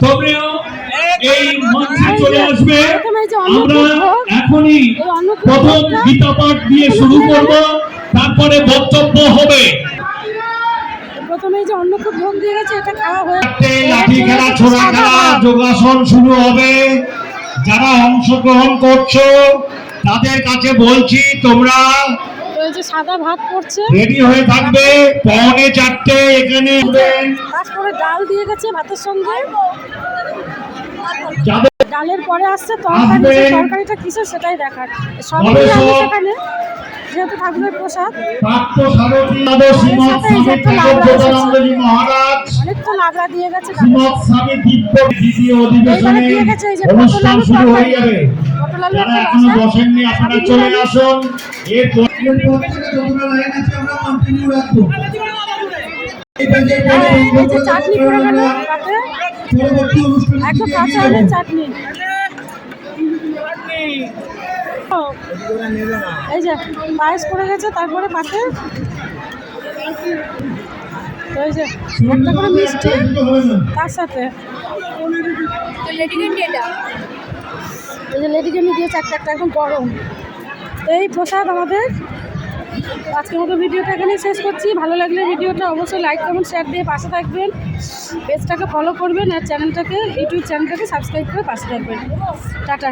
তোমরাও এই মঞ্চে চলে আসবে। আমরা এখনই প্রথম গীতা পাঠ দিয়ে শুরু করব, তারপরে বক্তব্য হবে। প্রথমে যে অন্নকূট ভোগ দিয়ে গেছে, এটা খাওয়া হয়ে লাঠি খেলা, ছোড়া খেলা, যোগাসন শুরু হবে। যারা অংশগ্রহণ করছো তাদের কাছে বলছি, তোমরা সাদা ভাত পড়ছে, রেডি হয়ে থাকবে। পৌনে 4টে এখানে তারপরে ডাল দিয়ে গেছে ভাতের সঙ্গে। ডালের পরে আসছে তরকারি, তরকারিটা কিসের সেটাই দেখার। সব এখানে যেহেতু ঠাকুরের প্রসাদ, অনেক তো লাবড়া দিয়ে গেছে, দিয়ে গেছে। এই যে পটল আলু তরকারি, পটল আলু বসেননি আপনারা চলে আসুন। চাটনি পড়ে গেল তাতে, একদম কাঁচা আমের চাটনি। এই যে পায়েস পড়ে গেছে, তারপরে পাতে এই যে একটা করে মিষ্টি, তার সাথে এই যে লেডিকেনি দিয়েছে একটা একটা, একদম গরম। এই প্রসাদ আমাদের। আজকের মতো ভিডিওটা এখানেই শেষ করছি। ভালো লাগলে ভিডিওটা অবশ্যই লাইক কমেন্ট শেয়ার দিয়ে পাশে থাকবেন, পেজটাকে ফলো করবেন আর চ্যানেলটাকে, ইউটিউব চ্যানেলটাকে সাবস্ক্রাইব করে পাশে থাকবেন। টাটা।